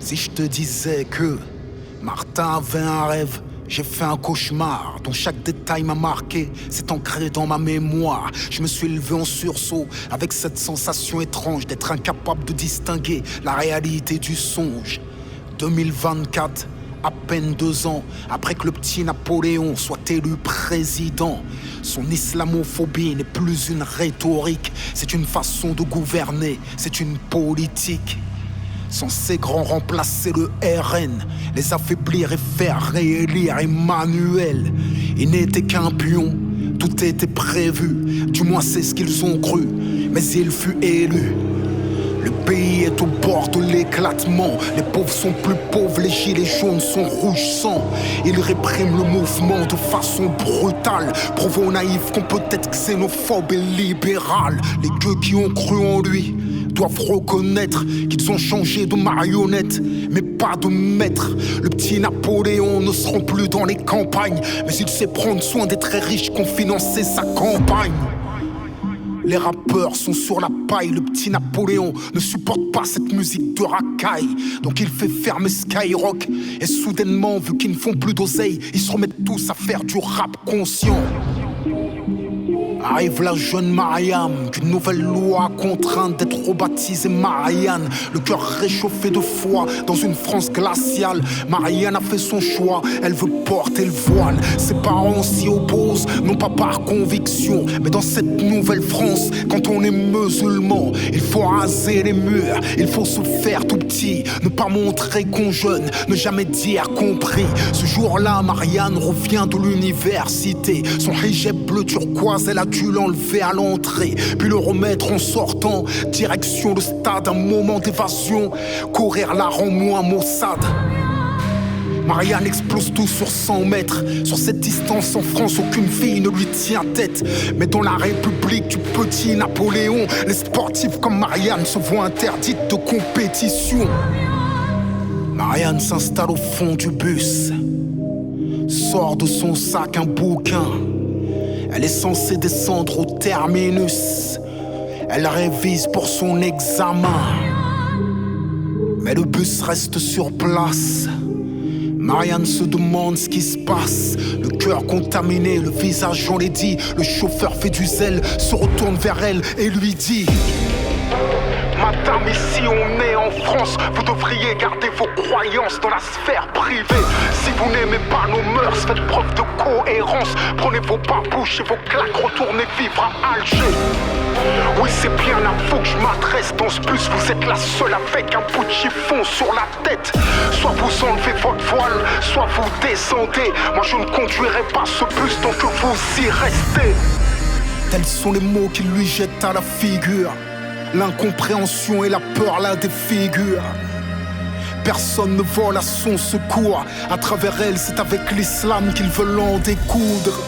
Si je te disais que Martin avait un rêve, j'ai fait un cauchemar dont chaque détail m'a marqué, c'est ancré dans ma mémoire. Je me suis levé en sursaut avec cette sensation étrange d'être incapable de distinguer la réalité du songe. 2024, à peine 2 ans après que le petit Napoléon soit élu président. Son islamophobie n'est plus une rhétorique, c'est une façon de gouverner, c'est une politique. Censé grand remplacer le RN, les affaiblir et faire réélire Emmanuel. Il n'était qu'un pion, tout était prévu, du moins c'est ce qu'ils ont cru, mais il fut élu. Le pays est au bord de l'éclatement, les pauvres sont plus pauvres, les gilets jaunes sont rouges sang. Ils répriment le mouvement de façon brutale, prouvant aux naïfs qu'on peut être xénophobe et libéral. Les gueux qui ont cru en lui doivent reconnaître qu'ils ont changé de marionnette, mais pas de maître. Le petit Napoléon ne sera plus dans les campagnes, mais il sait prendre soin des très riches qui ont financé sa campagne. Les rappeurs sont sur la paille, le petit Napoléon ne supporte pas cette musique de racaille. Donc il fait fermer Skyrock, et soudainement, vu qu'ils ne font plus d'oseille, ils se remettent tous à faire du rap conscient. Arrive la jeune Mariam, qu'une nouvelle loi contraint d'être rebaptisée Marianne. Le cœur réchauffé de foi dans une France glaciale. Marianne a fait son choix, elle veut porter le voile. Ses parents s'y opposent, non pas par conviction, mais dans cette nouvelle France, quand on est musulman, il faut raser les murs, il faut se faire tout petit, ne pas montrer qu'on jeûne, ne jamais dire compris. Ce jour-là, Marianne revient de l'université. Son hijab bleu turquoise, elle a dû l'enlever à l'entrée, puis le remettre en sortant. Direction le stade, un moment d'évasion. Courir la rend moins maussade. Marianne explose tout sur 100 mètres. Sur cette distance en France, aucune fille ne lui tient tête. Mais dans la République du petit Napoléon, les sportifs comme Marianne se voient interdites de compétition. Marianne s'installe au fond du bus, sort de son sac un bouquin. Elle est censée descendre au terminus. Elle révise pour son examen. Mais le bus reste sur place. Marianne se demande ce qui se passe. Le cœur contaminé, le visage enlaidi. Le chauffeur fait du zèle, se retourne vers elle et lui dit: Madame, ici on est en France, vous devriez garder vos croyances dans la sphère privée. Si vous n'aimez pas nos mœurs, faites preuve de cohérence. Prenez vos babouches et vos claques, retournez vivre à Alger. Oui, c'est bien à vous que je m'adresse dans ce bus. Vous êtes la seule avec un bout de chiffon sur la tête. Soit vous enlevez votre voile, soit vous descendez. Moi je ne conduirai pas ce bus tant que vous y restez. Tels sont les mots qu'il lui jette à la figure. L'incompréhension et la peur la défigurent. Personne ne vole à son secours. À travers elle, c'est avec l'islam qu'ils veulent en découdre.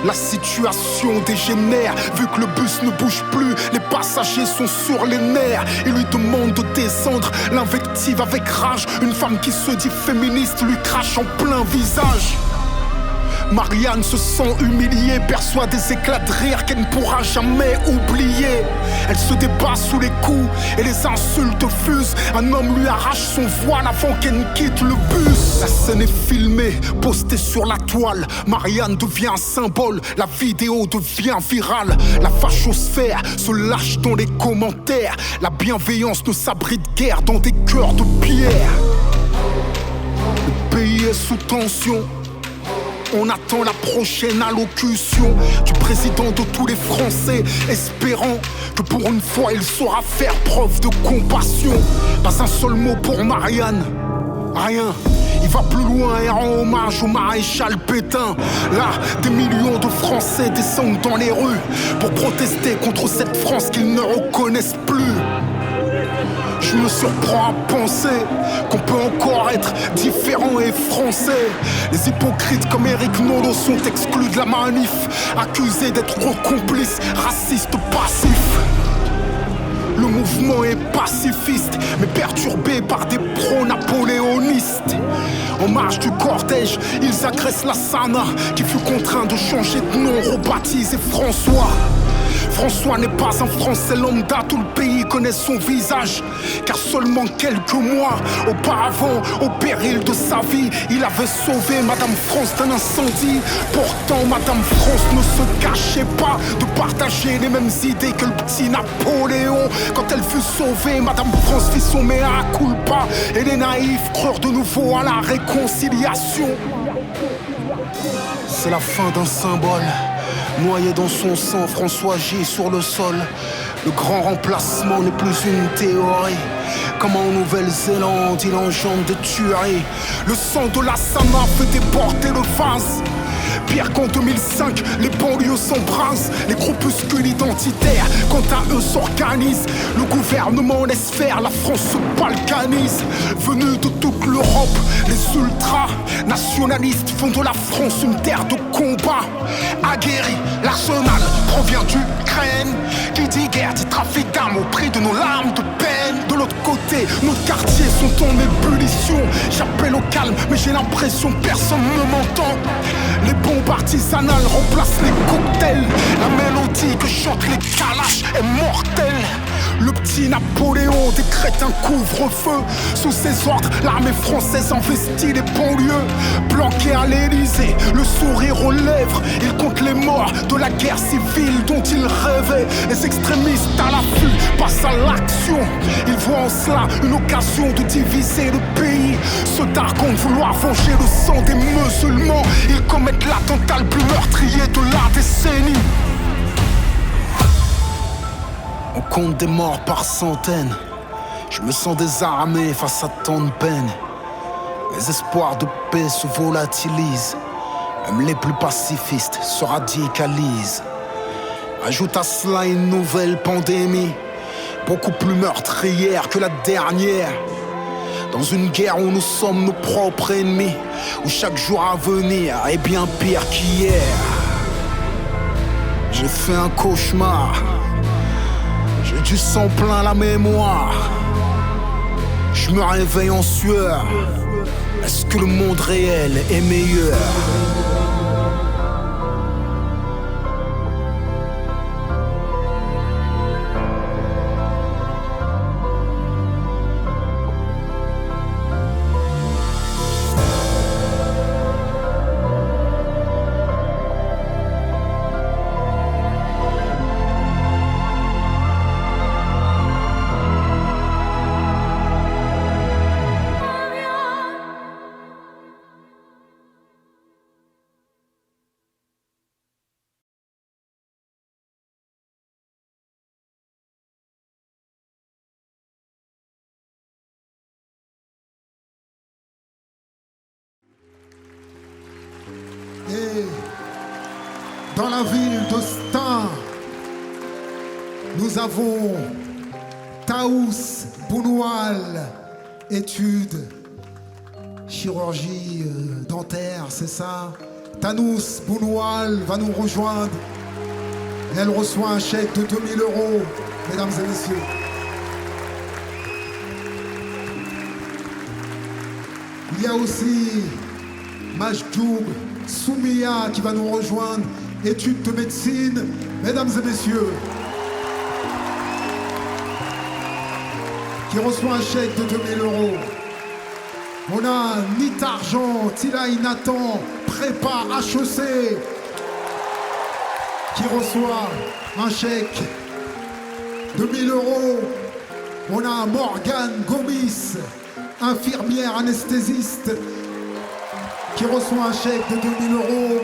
La situation dégénère, vu que le bus ne bouge plus, les passagers sont sur les nerfs. Ils lui demandent de descendre, l'invective avec rage. Une femme qui se dit féministe lui crache en plein visage. Marianne se sent humiliée, perçoit des éclats de rire qu'elle ne pourra jamais oublier. Elle se débat sous les coups et les insultes fusent. Un homme lui arrache son voile avant qu'elle ne quitte le bus. La scène est filmée, postée sur la toile. Marianne devient un symbole, la vidéo devient virale. La fachosphère se lâche dans les commentaires. La bienveillance ne s'abrite guère dans des cœurs de pierre. Le pays est sous tension. On attend la prochaine allocution du président de tous les Français, espérant que pour une fois il saura faire preuve de compassion. Pas un seul mot pour Marianne, rien. Il va plus loin et rend hommage au maréchal Pétain. Là, des millions de Français descendent dans les rues pour protester contre cette France qu'ils ne reconnaissent plus. Je me surprends à penser qu'on peut encore être différent et français. Les hypocrites comme Eric Nolot sont exclus de la manif, accusés d'être complices, racistes passifs. Le mouvement est pacifiste, mais perturbé par des pro-napoléonistes. En marge du cortège, ils agressent la Sana, qui fut contraint de changer de nom, rebaptisé François. François n'est pas un Français lambda, tout le pays connaît son visage. Car seulement quelques mois auparavant, au péril de sa vie, il avait sauvé Madame France d'un incendie. Pourtant Madame France ne se cachait pas de partager les mêmes idées que le petit Napoléon. Quand elle fut sauvée, Madame France fit son mea culpa, et les naïfs crurent de nouveau à la réconciliation. C'est la fin d'un symbole. Noyé dans son sang, François gît sur le sol. Le grand remplacement n'est plus une théorie. Comme en Nouvelle-Zélande, il engendre des tueries. Le sang de la Sama fait déporter le vase. Pire qu'en 2005, les banlieues s'embrassent. Les groupuscules identitaires, quant à eux, s'organisent. Le gouvernement laisse faire, la France se balkanise. Venus de toute l'Europe, les ultra-nationalistes font de la France une terre de combat. Aguerri, l'arsenal provient d'Ukraine. Qui dit guerre dit trafic d'armes au prix de nos larmes de peine. De l'autre côté, nos quartiers sont en ébullition. J'appelle au calme, mais j'ai l'impression que personne ne m'entend. Les bombes artisanales remplacent les cocktails. La mélodie que chantent les calaches est mortelle. Le petit Napoléon décrète un couvre-feu. Sous ses ordres, l'armée française investit les banlieues. Planqué à l'Élysée, le sourire aux lèvres, il compte les morts de la guerre civile dont il rêvait. Les extrémistes à l'affût passent à l'action. Ils voient en cela une occasion de diviser le pays. Se targuant de vouloir venger le sang des musulmans, ils commettent l'attentat le plus meurtrier de la décennie. On compte des morts par centaines. Je me sens désarmé face à tant de peine. Les espoirs de paix se volatilisent. Même les plus pacifistes se radicalisent. Ajoute à cela une nouvelle pandémie, beaucoup plus meurtrière que la dernière. Dans une guerre où nous sommes nos propres ennemis, où chaque jour à venir est bien pire qu'hier. J'ai fait un cauchemar. J'ai du sang plein la mémoire. Je me réveille en sueur. Est-ce que le monde réel est meilleur? Et dans la ville de Stein, nous avons Taous Bounoual, études, chirurgie dentaire, c'est ça. Tanous Bounoual va nous rejoindre. Et elle reçoit un chèque de 2000 €, mesdames et messieurs. Il y a aussi Majdoub Soumia qui va nous rejoindre, études de médecine, mesdames et messieurs, qui reçoit un chèque de 2000 €. On a Nita Argent, Tilaï Nathan, prépa HEC, qui reçoit un chèque de 1000 €. On a Morgane Gomis, infirmière anesthésiste, qui reçoit un chèque de 2000 €.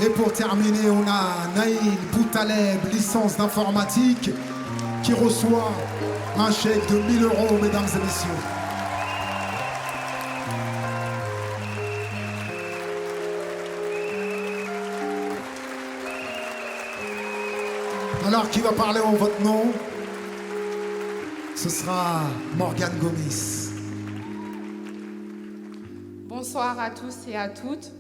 Et pour terminer, on a Naïl Boutaleb, licence d'informatique, qui reçoit un chèque de 1000 €, mesdames et messieurs. Alors, qui va parler en votre nom? Ce sera Morgane Gomis. Bonsoir à tous et à toutes.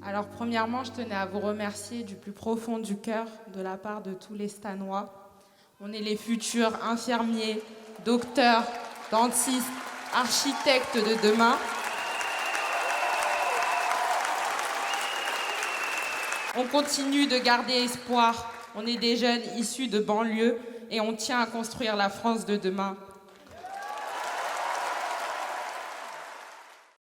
Alors premièrement, je tenais à vous remercier du plus profond du cœur de la part de tous les Stanois. On est les futurs infirmiers, docteurs, dentistes, architectes de demain. On continue de garder espoir. On est des jeunes issus de banlieue et on tient à construire la France de demain.